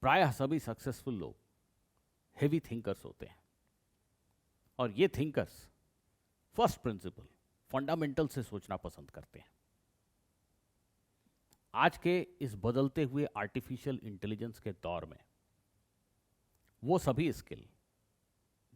प्रायः सभी सक्सेसफुल लोग हेवी थिंकर्स होते हैं, और ये थिंकर्स फर्स्ट प्रिंसिपल फंडामेंटल से सोचना पसंद करते हैं। आज के इस बदलते हुए आर्टिफिशियल इंटेलिजेंस के दौर में वो सभी स्किल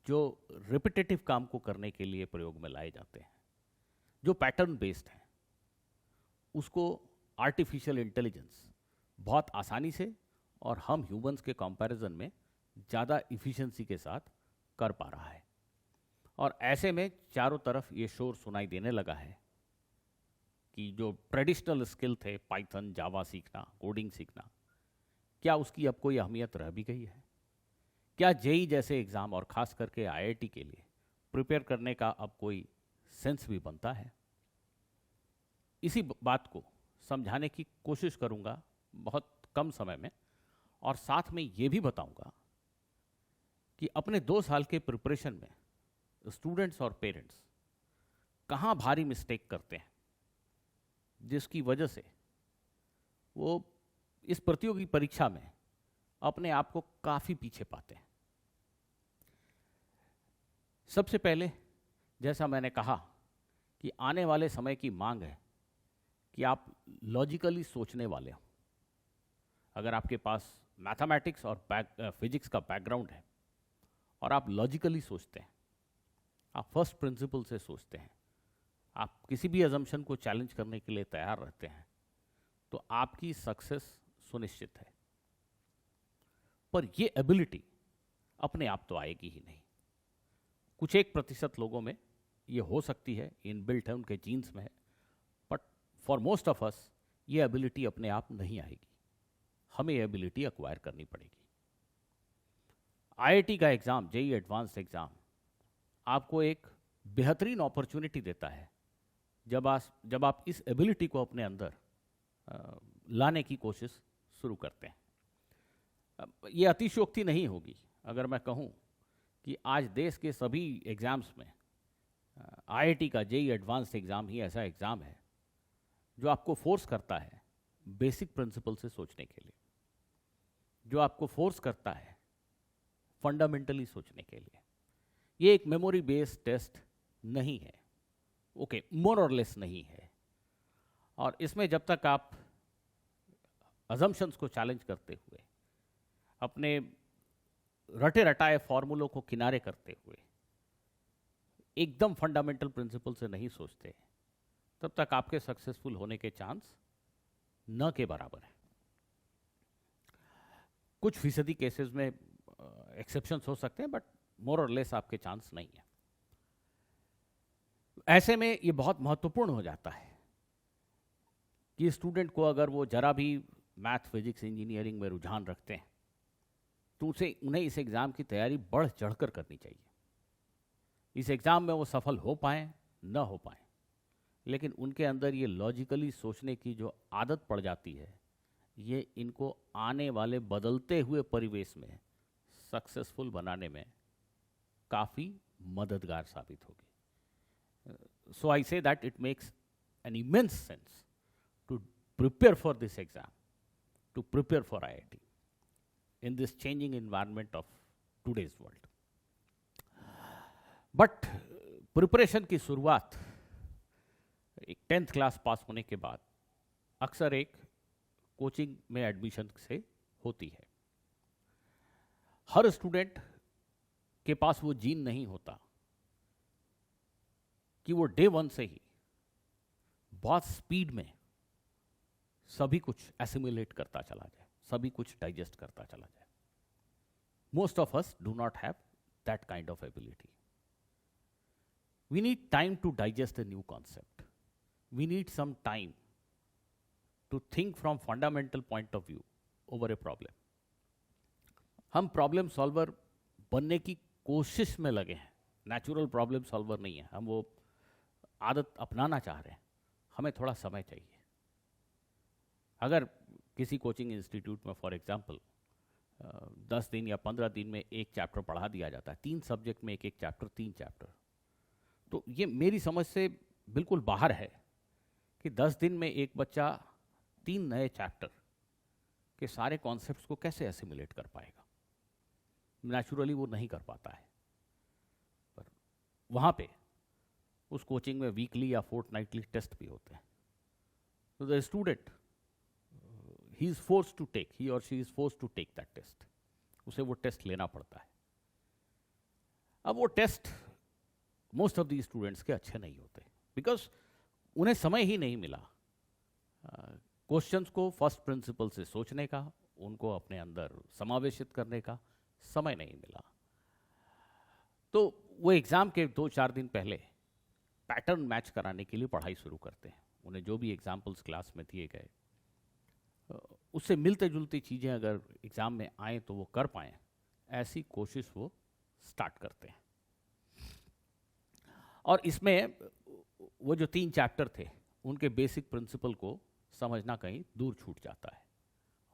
जो रिपीटेटिव काम को करने के लिए प्रयोग में लाए जाते हैं, जो पैटर्न बेस्ड हैं, उसको आर्टिफिशियल इंटेलिजेंस बहुत आसानी से और हम ह्यूमंस के कंपैरिजन में ज़्यादा इफ़िशिएंसी के साथ कर पा रहा है। और ऐसे में चारों तरफ ये शोर सुनाई देने लगा है कि जो ट्रेडिशनल स्किल थे, पाइथन, जावा सीखना, कोडिंग सीखना, क्या उसकी अब कोई अहमियत रह भी गई है? क्या जेई जैसे एग्ज़ाम और ख़ास करके आईआईटी के लिए प्रिपेयर करने का अब कोई सेंस भी बनता है? इसी बात को समझाने की कोशिश करूंगा बहुत कम समय में, और साथ में ये भी बताऊंगा कि अपने 2 साल के प्रिपरेशन में स्टूडेंट्स और पेरेंट्स कहाँ भारी मिस्टेक करते हैं, जिसकी वजह से वो इस प्रतियोगी परीक्षा में अपने आप को काफ़ी पीछे पाते हैं। सबसे पहले, जैसा मैंने कहा कि आने वाले समय की मांग है कि आप लॉजिकली सोचने वाले हो। अगर आपके पास मैथमेटिक्स और फिजिक्स का बैकग्राउंड है और आप लॉजिकली सोचते हैं, आप फर्स्ट प्रिंसिपल से सोचते हैं, आप किसी भी अजम्पशन को चैलेंज करने के लिए तैयार रहते हैं, तो आपकी सक्सेस सुनिश्चित है। पर ये एबिलिटी अपने आप तो आएगी ही नहीं। कुछ 1% लोगों में ये हो सकती है, इनबिल्ट है, उनके जीन्स में है, बट फॉर मोस्ट ऑफ अस ये एबिलिटी अपने आप नहीं आएगी। हमें ये एबिलिटी एक्वायर करनी पड़ेगी। आईआईटी का एग्ज़ाम, जेईई एडवांस्ड एग्ज़ाम, आपको एक बेहतरीन अपॉर्चुनिटी देता है जब आप इस एबिलिटी को अपने अंदर लाने की कोशिश शुरू करते हैं। ये अतिशयोक्ति नहीं होगी अगर मैं कहूँ कि आज देश के सभी एग्ज़ाम्स में आईआईटी का जेईई एडवांस्ड एग्ज़ाम ही ऐसा एग्ज़ाम है जो आपको फोर्स करता है बेसिक प्रिंसिपल से सोचने के लिए, जो आपको फोर्स करता है फंडामेंटली सोचने के लिए। ये एक मेमोरी बेस्ड टेस्ट नहीं है, ओके, मोर और लेस नहीं है। और इसमें जब तक आप अजम्पशंस को चैलेंज करते हुए, अपने रटे रटाए फॉर्मूलों को किनारे करते हुए एकदम फंडामेंटल प्रिंसिपल से नहीं सोचते, तब तक आपके सक्सेसफुल होने के चांस न के बराबर है। कुछ फीसदी केसेस में एक्सेप्शंस हो सकते हैं, बट मोर और लेस आपके चांस नहीं है। ऐसे में ये बहुत महत्वपूर्ण हो जाता है कि स्टूडेंट को अगर वो जरा भी मैथ, फिजिक्स, इंजीनियरिंग में रुझान रखते हैं तो उन्हें इस एग्ज़ाम की तैयारी बढ़ चढ़कर करनी चाहिए। इस एग्ज़ाम में वो सफल हो पाएँ न हो पाएँ, लेकिन उनके अंदर ये लॉजिकली सोचने की जो आदत पड़ जाती है, ये इनको आने वाले बदलते हुए परिवेश में सक्सेसफुल बनाने में काफ़ी मददगार साबित होगी। So I say that it makes an immense sense to prepare for this exam, to prepare for IIT in this changing environment of today's world. But preparation की शुरुआत एक 10th क्लास पास होने के बाद अक्सर एक कोचिंग में admission से होती है। हर स्टूडेंट के पास वो जीन नहीं होता कि वो डे 1 से ही बहुत स्पीड में सभी कुछ एसिमुलेट करता चला जाए, सभी कुछ डाइजेस्ट करता चला जाए। Most of us do not have that kind of ability. We need time to digest a new concept. We need some time to think from fundamental point of view over a problem. हम problem solver बनने की कोशिश में लगे हैं, natural problem solver नहीं है। हम वो आदत अपनाना चाह रहे हैं, हमें थोड़ा समय चाहिए। अगर किसी कोचिंग इंस्टीट्यूट में फॉर एग्जांपल 10 दिन या 15 दिन में एक चैप्टर पढ़ा दिया जाता है, 3 सब्जेक्ट में एक चैप्टर, 3 चैप्टर, तो ये मेरी समझ से बिल्कुल बाहर है कि 10 दिन में एक बच्चा 3 नए चैप्टर कि सारे कॉन्सेप्ट्स को कैसे एसिमुलेट कर पाएगा। नेचुरली वो नहीं कर पाता है। पर वहाँ पे उस कोचिंग में वीकली या फोर्टनाइटली टेस्ट भी होते हैं। तो the student he is force to take, he और she is force to take that test. उसे वो टेस्ट लेना पड़ता है। अब वो test most of the students के अच्छे नहीं होते, बिकॉज उन्हें समय ही नहीं मिला क्वेश्चंस को फर्स्ट प्रिंसिपल से सोचने का, उनको अपने अंदर समावेशित करने का समय नहीं मिला। तो वो एग्ज़ाम के 2-4 दिन पहले पैटर्न मैच कराने के लिए पढ़ाई शुरू करते हैं। उन्हें जो भी एग्जाम्पल्स क्लास में दिए गए उससे मिलते जुलती चीज़ें अगर एग्ज़ाम में आएँ तो वो कर पाएँ, ऐसी कोशिश वो स्टार्ट करते हैं। और इसमें वो जो 3 चैप्टर थे उनके बेसिक प्रिंसिपल को समझना कहीं दूर छूट जाता है।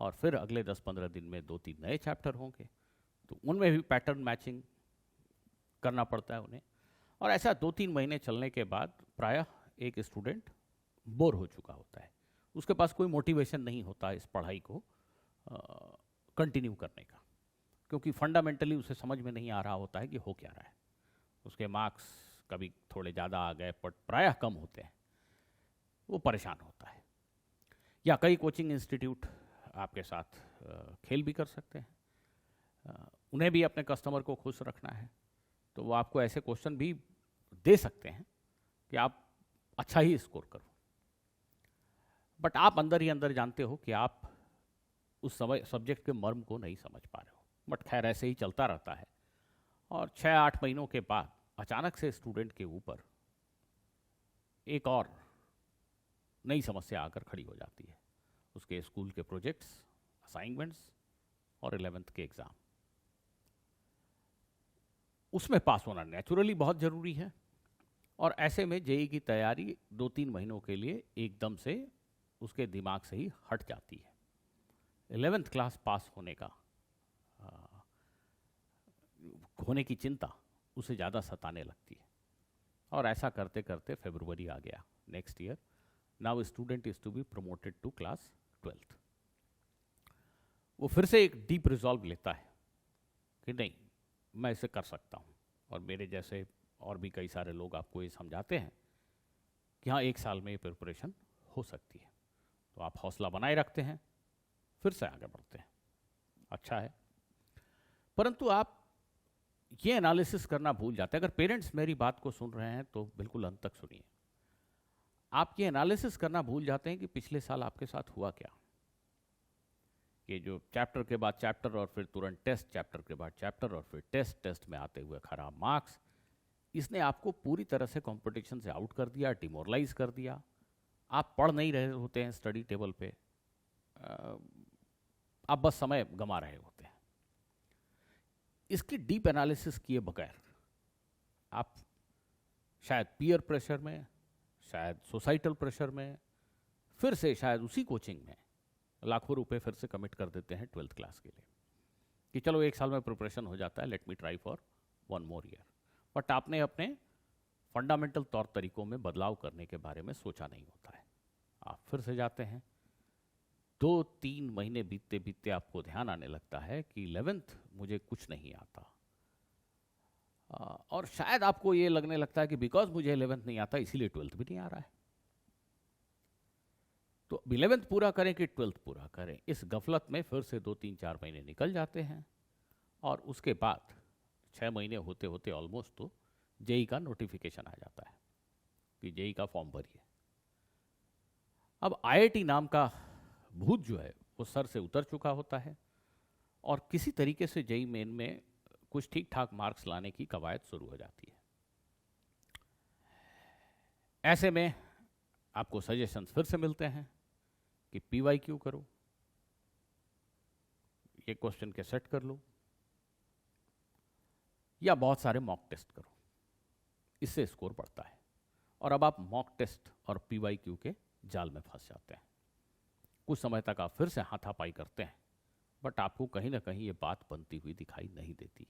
और फिर अगले 10-15 दिन में 2-3 नए चैप्टर होंगे, तो उनमें भी पैटर्न मैचिंग करना पड़ता है उन्हें। और ऐसा 2-3 महीने चलने के बाद प्रायः एक स्टूडेंट बोर हो चुका होता है, उसके पास कोई मोटिवेशन नहीं होता इस पढ़ाई को कंटिन्यू करने का, क्योंकि फंडामेंटली उसे समझ में नहीं आ रहा होता है कि हो क्या रहा है। उसके मार्क्स कभी थोड़े ज़्यादा आ गए पर प्रायः कम होते हैं, वो परेशान होता है। या कई कोचिंग इंस्टीट्यूट आपके साथ खेल भी कर सकते हैं। उन्हें भी अपने कस्टमर को खुश रखना है, तो वो आपको ऐसे क्वेश्चन भी दे सकते हैं कि आप अच्छा ही स्कोर करो। बट आप अंदर ही अंदर जानते हो कि आप उस समय सब्जेक्ट के मर्म को नहीं समझ पा रहे हो। बट खैर ऐसे ही चलता रहता है। और 6-8 महीनों के बाद अचानक से स्टूडेंट के ऊपर एक और नई समस्या आकर खड़ी हो जाती है। उसके स्कूल के प्रोजेक्ट्स, असाइनमेंट्स और 11th के एग्ज़ाम। उसमें पास होना नेचुरली बहुत ज़रूरी है। और ऐसे में जेईई की तैयारी 2-3 महीनों के लिए एकदम से उसके दिमाग से ही हट जाती है। 11th क्लास पास होने की चिंता उसे ज़्यादा सताने लगती है। और ऐसा करते करते फरवरी आ गया next year. Now student is to be promoted to class 12th। वो फिर से एक डीप रिजॉल्व लेता है कि नहीं, मैं इसे कर सकता हूँ। और मेरे जैसे और भी कई सारे लोग आपको ये समझाते हैं कि हाँ, 1 साल में ये प्रिपरेशन हो सकती है। तो आप हौसला बनाए रखते हैं, फिर से आगे बढ़ते हैं। अच्छा है। परंतु आप ये एनालिसिस करना भूल जाते हैं। अगर पेरेंट्स मेरी बात को सुन रहे हैं तो बिल्कुल अंत तक सुनिए। आप ये एनालिसिस करना भूल जाते हैं कि पिछले साल आपके साथ हुआ क्या। कि जो चैप्टर के बाद चैप्टर और फिर तुरंत टेस्ट, चैप्टर के बाद चैप्टर और फिर टेस्ट में आते हुए खराब मार्क्स, इसने आपको पूरी तरह से कंपटीशन से आउट कर दिया, डिमोरलाइज कर दिया। आप पढ़ नहीं रहे होते हैं स्टडी टेबल पे, आप बस समय गंवा रहे होते हैं। इसकी डीप एनालिसिस किए बगैर आप शायद पीयर प्रेशर में, शायद सोसाइटल प्रेशर में, फिर से शायद उसी कोचिंग में लाखों रुपए फिर से कमिट कर देते हैं 12th क्लास के लिए कि चलो 1 साल में प्रिपरेशन हो जाता है, let me try for 1 more year। But आपने अपने फंडामेंटल तौर तरीकों में बदलाव करने के बारे में सोचा नहीं होता है। आप फिर से जाते हैं। 2-3 महीने बीतते बीतते आपको ध्यान आने लगता है कि 11th मुझे कुछ नहीं आता। और शायद आपको ये लगने लगता है कि बिकॉज मुझे 11th नहीं आता इसीलिए 12th भी नहीं आ रहा है। तो 11th पूरा करें कि 12th पूरा करें, इस गफलत में फिर से 2-3-4 महीने निकल जाते हैं। और उसके बाद 6 महीने होते होते ऑलमोस्ट तो जेईई का नोटिफिकेशन आ जाता है कि जेईई का फॉर्म भरिए। अब आईआईटी नाम का भूत जो है वो सर से उतर चुका होता है और किसी तरीके से जेईई मेन में कुछ ठीक ठाक मार्क्स लाने की कवायद शुरू हो जाती है। ऐसे में आपको सजेशंस फिर से मिलते हैं कि पीवाईक्यू करो, ये क्वेश्चन के सेट कर लो, या बहुत सारे मॉक टेस्ट करो, इससे स्कोर बढ़ता है। और अब आप मॉक टेस्ट और पीवाईक्यू के जाल में फंस जाते हैं। कुछ समय तक आप फिर से हाथापाई करते हैं, बट आपको कहीं ना कहीं ये बात बनती हुई दिखाई नहीं देती।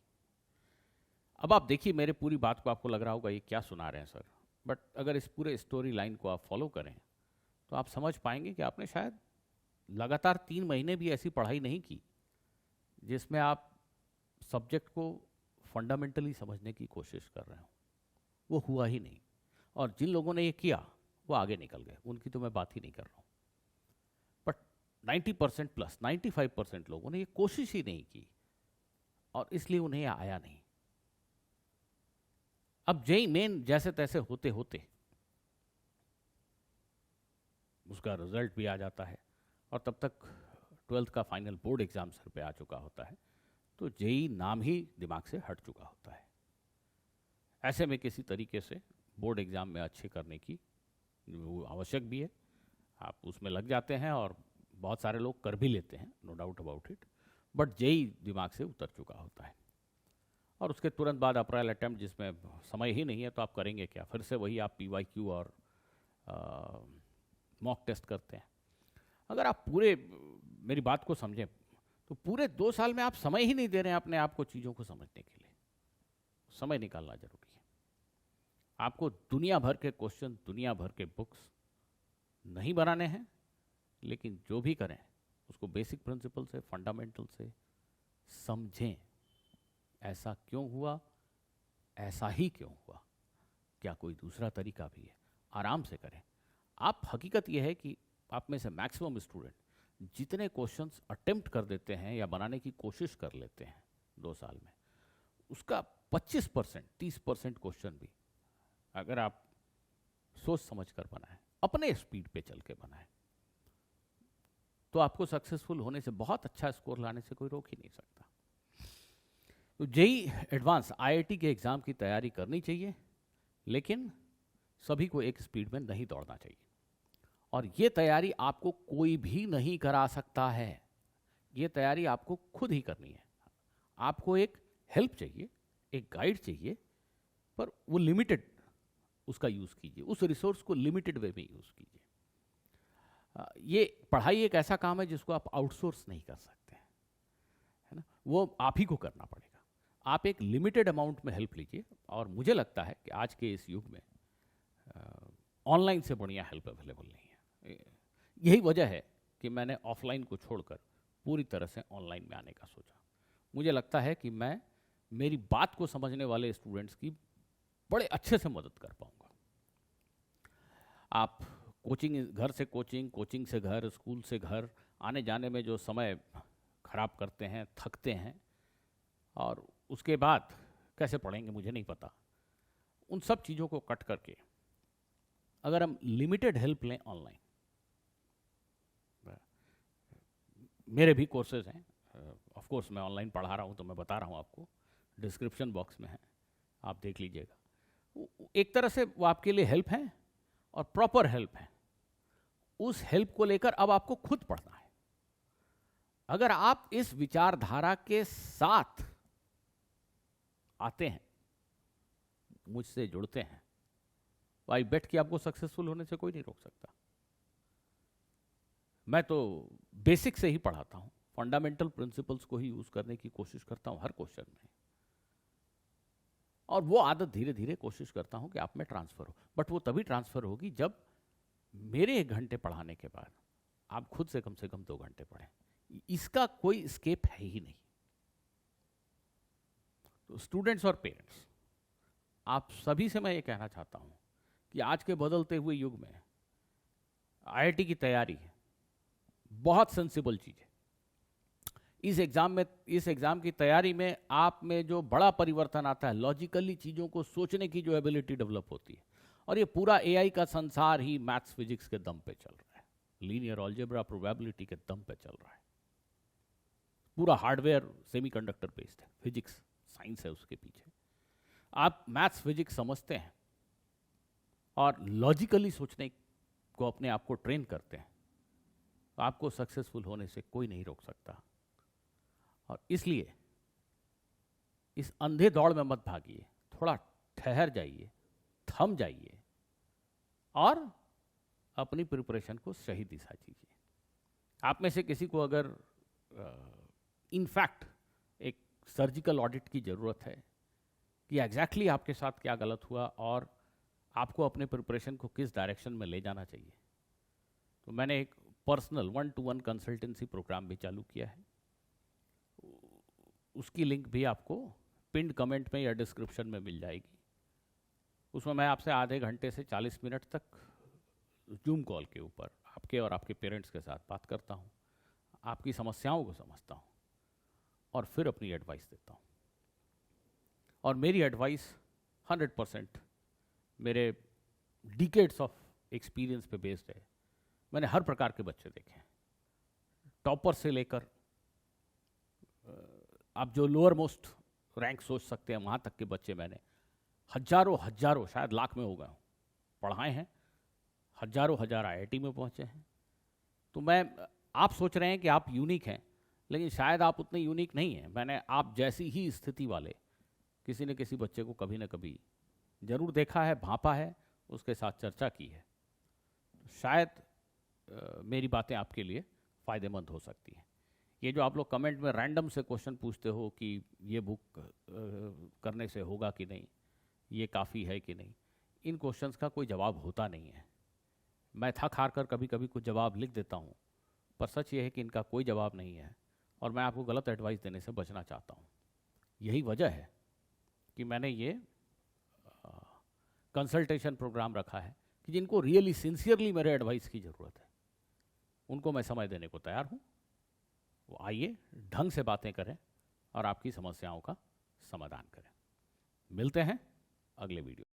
अब आप देखिए, मेरे पूरी बात को आपको लग रहा होगा ये क्या सुना रहे हैं सर, बट अगर इस पूरे स्टोरी लाइन को आप फॉलो करें तो आप समझ पाएंगे कि आपने शायद लगातार 3 महीने भी ऐसी पढ़ाई नहीं की जिसमें आप सब्जेक्ट को फंडामेंटली समझने की कोशिश कर रहे हो। वो हुआ ही नहीं। और जिन लोगों ने ये किया वो आगे निकल गए, उनकी तो मैं बात ही नहीं कर रहा हूँ। बट 90% प्लस 95% लोगों ने ये कोशिश ही नहीं की और इसलिए उन्हें आया नहीं। अब जेई मेन जैसे तैसे होते होते उसका रिजल्ट भी आ जाता है और तब तक 12th का फाइनल बोर्ड एग्जाम सर पे आ चुका होता है, तो जेई नाम ही दिमाग से हट चुका होता है। ऐसे में किसी तरीके से बोर्ड एग्जाम में अच्छे करने की वो आवश्यक भी है, आप उसमें लग जाते हैं और बहुत सारे लोग कर भी लेते हैं, no doubt about it. But JEE दिमाग से उतर चुका होता है और उसके तुरंत बाद अप्रैल अटेम्प्ट जिसमें समय ही नहीं है, तो आप करेंगे क्या? फिर से वही आप PYQ और मॉक टेस्ट करते हैं। अगर आप पूरे मेरी बात को समझें तो पूरे 2 साल में आप समय ही नहीं दे रहे हैं अपने आप को चीज़ों को समझने के लिए। समय निकालना जरूरी है। आपको दुनिया भर के क्वेश्चन, दुनिया भर के बुक्स नहीं बनाने हैं, लेकिन जो भी करें उसको बेसिक प्रिंसिपल से, फंडामेंटल से समझें। ऐसा क्यों हुआ, ऐसा ही क्यों हुआ, क्या कोई दूसरा तरीका भी है? आराम से करें। आप हकीकत यह है कि आप में से मैक्सिमम स्टूडेंट जितने क्वेश्चंस अटेम्प्ट कर देते हैं या बनाने की कोशिश कर लेते हैं 2 साल में, उसका 25% 30% क्वेश्चन भी अगर आप सोच समझ कर बनाएं, अपने स्पीड पे चल के बनाएं, तो आपको सक्सेसफुल होने से, बहुत अच्छा स्कोर लाने से कोई रोक ही नहीं सकता। तो जेई एडवांस IIT के एग्ज़ाम की तैयारी करनी चाहिए, लेकिन सभी को एक स्पीड में नहीं दौड़ना चाहिए। और ये तैयारी आपको कोई भी नहीं करा सकता है। ये तैयारी आपको खुद ही करनी है। आपको एक हेल्प चाहिए, एक गाइड चाहिए, पर वो लिमिटेड उसका यूज़ कीजिए, उस रिसोर्स को लिमिटेड वे में यूज़ कीजिए। ये पढ़ाई एक ऐसा काम है जिसको आप आउटसोर्स नहीं कर सकते हैं, है ना? वो आप ही को करना पड़ेगा। आप एक लिमिटेड अमाउंट में हेल्प लीजिए, और मुझे लगता है कि आज के इस युग में ऑनलाइन से बढ़िया हेल्प अवेलेबल नहीं है। यही वजह है कि मैंने ऑफलाइन को छोड़कर पूरी तरह से ऑनलाइन में आने का सोचा। मुझे लगता है कि मैं मेरी बात को समझने वाले स्टूडेंट्स की बड़े अच्छे से मदद कर पाऊंगा। आप कोचिंग, घर से कोचिंग, कोचिंग से घर, स्कूल से घर आने जाने में जो समय खराब करते हैं, थकते हैं, और उसके बाद कैसे पढ़ेंगे मुझे नहीं पता, उन सब चीज़ों को कट करके अगर हम लिमिटेड हेल्प लें ऑनलाइन, मेरे भी कोर्सेज हैं, ऑफ कोर्स मैं ऑनलाइन पढ़ा रहा हूँ तो मैं बता रहा हूँ आपको, डिस्क्रिप्शन बॉक्स में है, आप देख लीजिएगा। एक तरह से वो आपके लिए हेल्प है और प्रॉपर हेल्प है। उस हेल्प को लेकर अब आपको खुद पढ़ना है। अगर आप इस विचारधारा के साथ आते हैं, मुझसे जुड़ते हैं, तो आई बेट कि आपको सक्सेसफुल होने से कोई नहीं रोक सकता। मैं तो बेसिक से ही पढ़ाता हूं, फंडामेंटल प्रिंसिपल्स को ही यूज करने की कोशिश करता हूं हर क्वेश्चन में, और वो आदत धीरे धीरे कोशिश करता हूं कि आप में ट्रांसफर हो। बट वो तभी ट्रांसफर होगी जब मेरे 1 घंटे पढ़ाने के बाद आप खुद से कम 2 घंटे पढ़ें। इसका कोई स्केप है ही नहीं। तो स्टूडेंट्स और पेरेंट्स, आप सभी से मैं ये कहना चाहता हूं कि आज के बदलते हुए युग में IIT की तैयारी बहुत सेंसिबल चीज़ है। इस एग्ज़ाम की तैयारी में आप में जो बड़ा परिवर्तन आता है, लॉजिकली चीज़ों को सोचने की जो एबिलिटी डेवलप होती है, और ये पूरा AI का संसार ही मैथ्स फिजिक्स के दम पे चल रहा है, लीनियर अलजेब्रा प्रोबेबिलिटी के दम पे चल रहा है। पूरा हार्डवेयर सेमीकंडक्टर बेस्ड है, फिजिक्स साइंस है उसके पीछे। आप मैथ्स फिजिक्स समझते हैं और लॉजिकली सोचने को अपने आप को ट्रेन करते हैं, तो आपको सक्सेसफुल होने से कोई नहीं रोक सकता। और इसलिए इस अंधे दौड़ में मत भागिए, थोड़ा ठहर जाइए, थम जाइए और अपनी प्रिपरेशन को सही दिशा दीजिए। आप में से किसी को अगर इनफैक्ट एक सर्जिकल ऑडिट की ज़रूरत है कि एग्जैक्टली आपके साथ क्या गलत हुआ और आपको अपने प्रिपरेशन को किस डायरेक्शन में ले जाना चाहिए, तो मैंने एक पर्सनल 1-to-1 कंसल्टेंसी प्रोग्राम भी चालू किया है। उसकी लिंक भी आपको पिंड कमेंट में या डिस्क्रिप्शन में मिल जाएगी। उसमें मैं आपसे आधे घंटे से 40 मिनट तक जूम कॉल के ऊपर आपके और आपके पेरेंट्स के साथ बात करता हूँ, आपकी समस्याओं को समझता हूँ और फिर अपनी एडवाइस देता हूँ। और मेरी एडवाइस 100% मेरे डिकेड्स ऑफ एक्सपीरियंस पे बेस्ड है। मैंने हर प्रकार के बच्चे देखे हैं, टॉपर से लेकर आप जो लोअर मोस्ट रैंक सोच सकते हैं वहाँ तक के बच्चे मैंने हजारों शायद लाख में हो गए पढ़ाए हैं, हजारों IIT में पहुँचे हैं। तो आप सोच रहे हैं कि आप यूनिक हैं, लेकिन शायद आप उतने यूनिक नहीं हैं। मैंने आप जैसी ही स्थिति वाले किसी न किसी बच्चे को कभी न कभी ज़रूर देखा है, भांपा है, उसके साथ चर्चा की है। शायद मेरी बातें आपके लिए फ़ायदेमंद हो सकती हैं। ये जो आप लोग कमेंट में रैंडम से क्वेश्चन पूछते हो कि ये बुक करने से होगा कि नहीं, ये काफ़ी है कि नहीं, इन क्वेश्चंस का कोई जवाब होता नहीं है। मैं थक हार कर कभी कभी कुछ जवाब लिख देता हूँ, पर सच ये है कि इनका कोई जवाब नहीं है और मैं आपको गलत एडवाइस देने से बचना चाहता हूँ। यही वजह है कि मैंने ये कंसल्टेशन प्रोग्राम रखा है कि जिनको रियली सिंसियरली मेरे एडवाइस की ज़रूरत है उनको मैं समय देने को तैयार हूँ। वो आइए, ढंग से बातें करें और आपकी समस्याओं का समाधान करें। मिलते हैं अगले वीडियो।